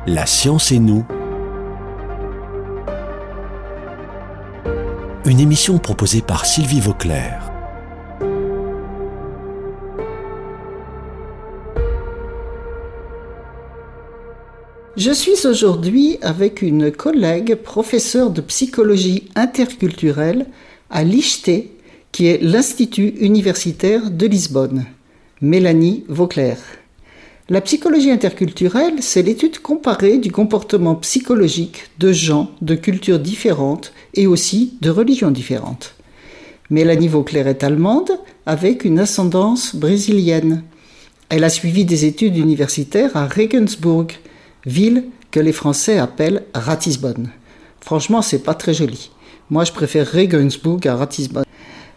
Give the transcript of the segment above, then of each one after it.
La science et nous. Une émission proposée par Sylvie Vauclair. Je suis aujourd'hui avec une collègue professeure de psychologie interculturelle à l'ICHTE, qui est l'Institut universitaire de Lisbonne, Mélanie Vauclair. La psychologie interculturelle, c'est l'étude comparée du comportement psychologique de gens de cultures différentes et aussi de religions différentes. Mélanie Vauclair est allemande avec une ascendance brésilienne. Elle a suivi des études universitaires à Regensburg, ville que les Français appellent Ratisbonne. Franchement, c'est pas très joli. Moi, je préfère Regensburg à Ratisbonne.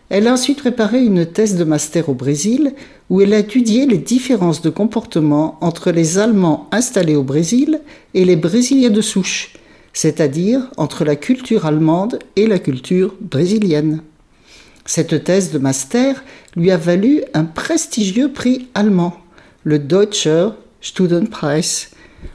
Elle a ensuite préparé une thèse de master au Brésil où elle a étudié les différences de comportement entre les Allemands installés au Brésil et les Brésiliens de souche, c'est-à-dire entre la culture allemande et la culture brésilienne. Cette thèse de master lui a valu un prestigieux prix allemand, le Deutscher Studentenpreis.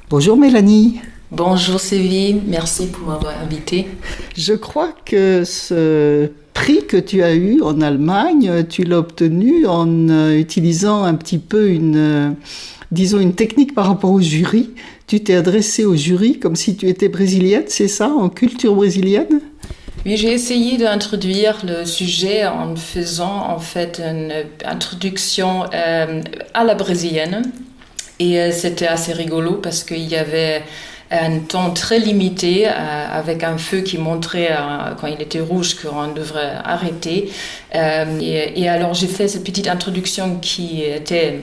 Bonjour Mélanie. Bonjour Sylvie, merci pour m'avoir invitée. Je crois que ce prix que tu as eu en Allemagne, tu l'as obtenu en utilisant un petit peu une technique par rapport au jury. Tu t'es adressée au jury comme si tu étais brésilienne, c'est ça, en culture brésilienne ? Oui, j'ai essayé d'introduire le sujet en faisant en fait une introduction à la brésilienne. Et c'était assez rigolo parce qu'il y avait un temps très limité avec un feu qui montrait quand il était rouge qu'on devrait arrêter. Et alors j'ai fait cette petite introduction qui était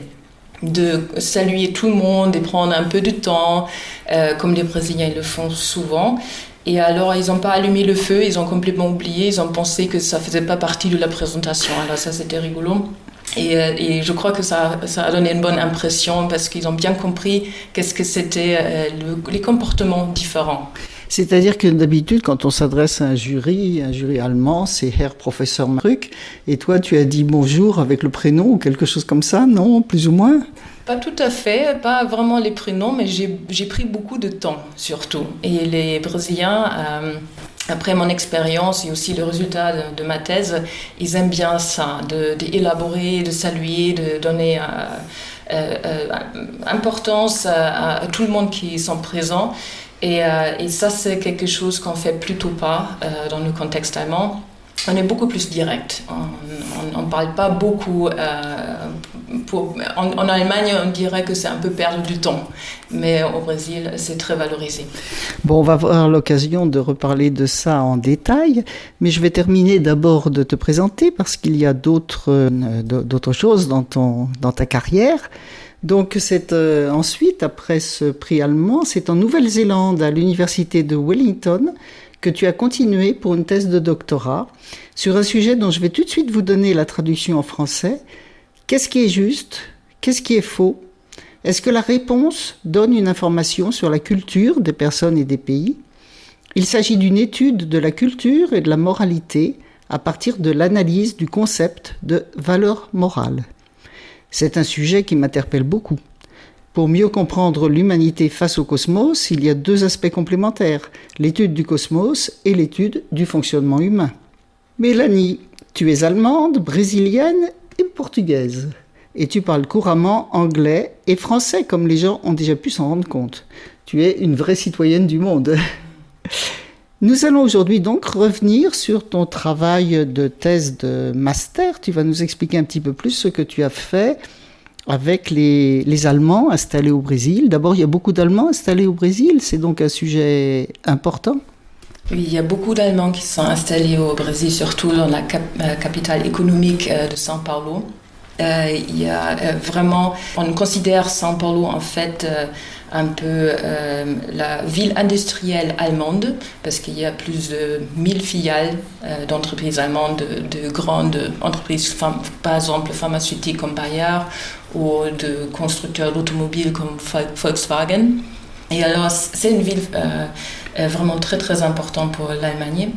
de saluer tout le monde et prendre un peu de temps, comme les Brésiliens le font souvent. Et alors, ils n'ont pas allumé le feu, ils ont complètement oublié, ils ont pensé que ça ne faisait pas partie de la présentation. Alors ça, c'était rigolo. Et je crois que ça a donné une bonne impression parce qu'ils ont bien compris qu'est-ce que c'était les comportements différents. C'est-à-dire que d'habitude, quand on s'adresse à un jury allemand, c'est Herr Professor Mark, et toi, tu as dit bonjour avec le prénom ou quelque chose comme ça, non? Plus ou moins? Pas tout à fait, pas vraiment les prénoms, mais j'ai pris beaucoup de temps, surtout. Et les Brésiliens, après mon expérience et aussi le résultat de ma thèse, ils aiment bien ça, d'élaborer, de saluer, de donner importance à tout le monde qui sont présents. Et ça, c'est quelque chose qu'on ne fait plutôt pas dans le contexte allemand. On est beaucoup plus direct. On ne parle pas beaucoup. En Allemagne, on dirait que c'est un peu perdre du temps. Mais au Brésil, c'est très valorisé. Bon, on va avoir l'occasion de reparler de ça en détail. Mais je vais terminer d'abord de te présenter parce qu'il y a d'autres choses dans ta carrière. Donc c'est ensuite, après ce prix allemand, c'est en Nouvelle-Zélande, à l'université de Wellington, que tu as continué pour une thèse de doctorat sur un sujet dont je vais tout de suite vous donner la traduction en français. Qu'est-ce qui est juste? Qu'est-ce qui est faux? Est-ce que la réponse donne une information sur la culture des personnes et des pays? Il s'agit d'une étude de la culture et de la moralité à partir de l'analyse du concept de valeur morale. C'est un sujet qui m'interpelle beaucoup. Pour mieux comprendre l'humanité face au cosmos, il y a deux aspects complémentaires, l'étude du cosmos et l'étude du fonctionnement humain. Mélanie, tu es allemande, brésilienne et portugaise. Et tu parles couramment anglais et français, comme les gens ont déjà pu s'en rendre compte. Tu es une vraie citoyenne du monde. Nous allons aujourd'hui donc revenir sur ton travail de thèse de master. Tu vas nous expliquer un petit peu plus ce que tu as fait avec les Allemands installés au Brésil. D'abord, il y a beaucoup d'Allemands installés au Brésil, c'est donc un sujet important. Oui, il y a beaucoup d'Allemands qui sont installés au Brésil, surtout dans la capitale économique de São Paulo. Il y a vraiment, on considère São Paulo en fait un peu la ville industrielle allemande parce qu'il y a plus de 1000 filiales d'entreprises allemandes, de grandes entreprises, par exemple pharmaceutiques comme Bayer ou de constructeurs d'automobiles comme Volkswagen. Et alors c'est une ville vraiment très très importante pour l'Allemagne.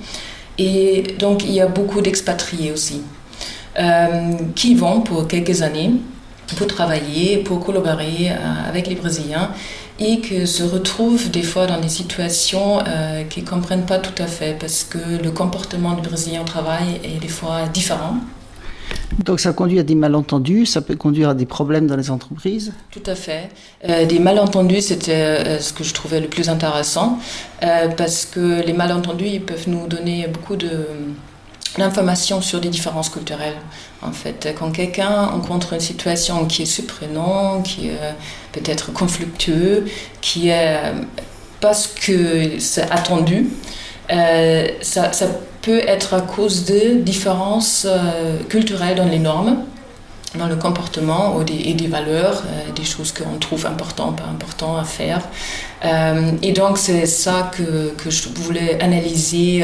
Et donc il y a beaucoup d'expatriés aussi qui vont pour quelques années pour travailler, pour collaborer avec les Brésiliens et qui se retrouvent des fois dans des situations qu'ils ne comprennent pas tout à fait parce que le comportement du Brésilien au travail est des fois différent. Donc ça conduit à des malentendus, ça peut conduire à des problèmes dans les entreprises? Tout à fait. Des malentendus, c'était ce que je trouvais le plus intéressant parce que les malentendus, ils peuvent nous donner beaucoup d'informations sur des différences culturelles. En fait, quand quelqu'un rencontre une situation qui est surprenante, qui est peut-être conflictueux, qui est parce que c'est attendu, ça peut être à cause de différences culturelles dans les normes, dans le comportement et des valeurs, des choses qu'on trouve importantes, pas importantes à faire. Et donc c'est ça que je voulais analyser,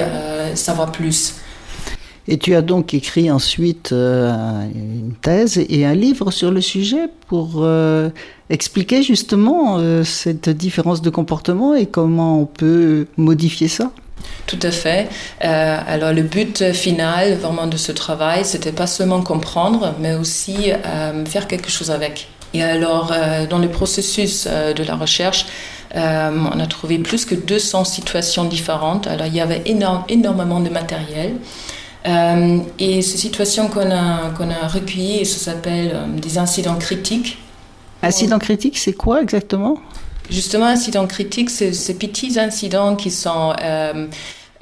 savoir plus. Et tu as donc écrit ensuite une thèse et un livre sur le sujet pour expliquer justement cette différence de comportement et comment on peut modifier ça? Tout à fait. Alors le but final vraiment de ce travail, c'était pas seulement comprendre, mais aussi faire quelque chose avec. Et alors dans le processus de la recherche, on a trouvé plus que 200 situations différentes. Alors il y avait énormément de matériel. Et ces situations qu'on a recueillies, ça s'appelle des incidents critiques. Incidents critiques, c'est quoi exactement? Justement, incidents critiques, c'est ces petits incidents qui sont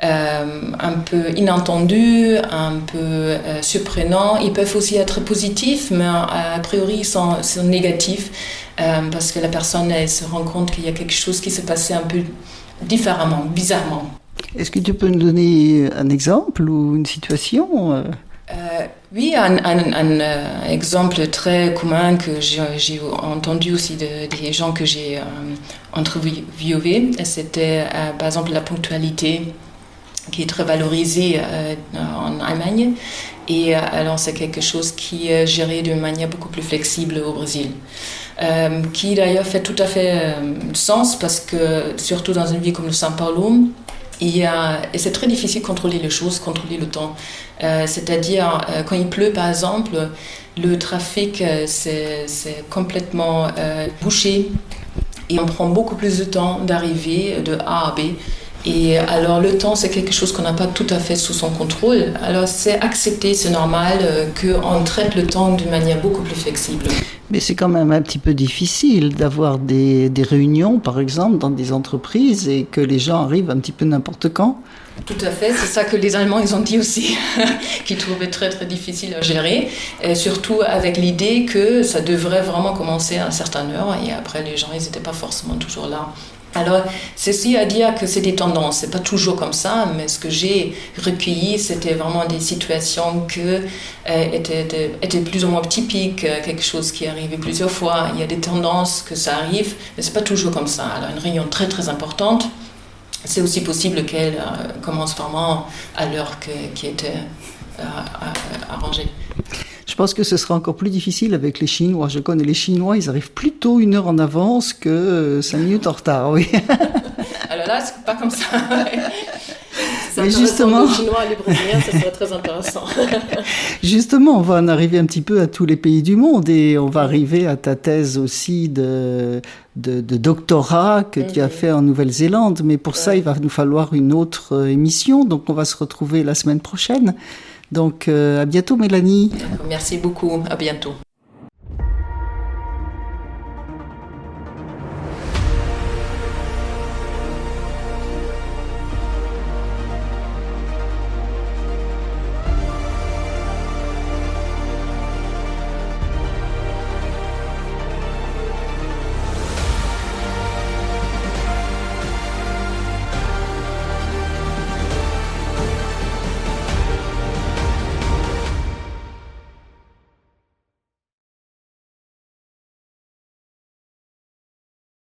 un peu inattendus, un peu surprenants. Ils peuvent aussi être positifs, mais a priori, ils sont négatifs parce que la personne elle se rend compte qu'il y a quelque chose qui s'est passé un peu différemment, bizarrement. Est-ce que tu peux nous donner un exemple ou une situation? Oui, un exemple très commun que j'ai entendu aussi des gens que j'ai interviewés, c'était par exemple la ponctualité qui est très valorisée en Allemagne. Et alors c'est quelque chose qui est géré d'une manière beaucoup plus flexible au Brésil. Qui d'ailleurs fait tout à fait sens parce que surtout dans une ville comme le São Paulo, et c'est très difficile de contrôler les choses, contrôler le temps. C'est-à-dire, quand il pleut, par exemple, le trafic, c'est complètement bouché et on prend beaucoup plus de temps d'arriver de A à B. Et alors, le temps, c'est quelque chose qu'on n'a pas tout à fait sous son contrôle. Alors, c'est accepté, c'est normal qu'on traite le temps d'une manière beaucoup plus flexible. Mais c'est quand même un petit peu difficile d'avoir des réunions, par exemple, dans des entreprises et que les gens arrivent un petit peu n'importe quand. Tout à fait, c'est ça que les Allemands ils ont dit aussi, qu'ils trouvaient très très difficile à gérer, et surtout avec l'idée que ça devrait vraiment commencer à une certaine heure et après les gens ils n'étaient pas forcément toujours là. Alors, ceci à dire que c'est des tendances, c'est pas toujours comme ça, mais ce que j'ai recueilli, c'était vraiment des situations qui étaient plus ou moins typiques, quelque chose qui est arrivé plusieurs fois. Il y a des tendances que ça arrive, mais c'est pas toujours comme ça. Alors, une réunion très très importante, c'est aussi possible qu'elle commence vraiment à l'heure qui était arrangée. Je pense que ce sera encore plus difficile avec les Chinois. Je connais les Chinois, ils arrivent plutôt 1 heure en avance que 5 minutes en retard, oui. Alors là, c'est pas comme ça. Mais justement, les Chinois et les Brésiliens, ça serait très intéressant. Justement, on va en arriver un petit peu à tous les pays du monde et on va arriver à ta thèse aussi de doctorat que tu as fait en Nouvelle-Zélande. Mais pour ça, il va nous falloir une autre émission. Donc, on va se retrouver la semaine prochaine. Donc, à bientôt, Mélanie. Merci beaucoup. À bientôt.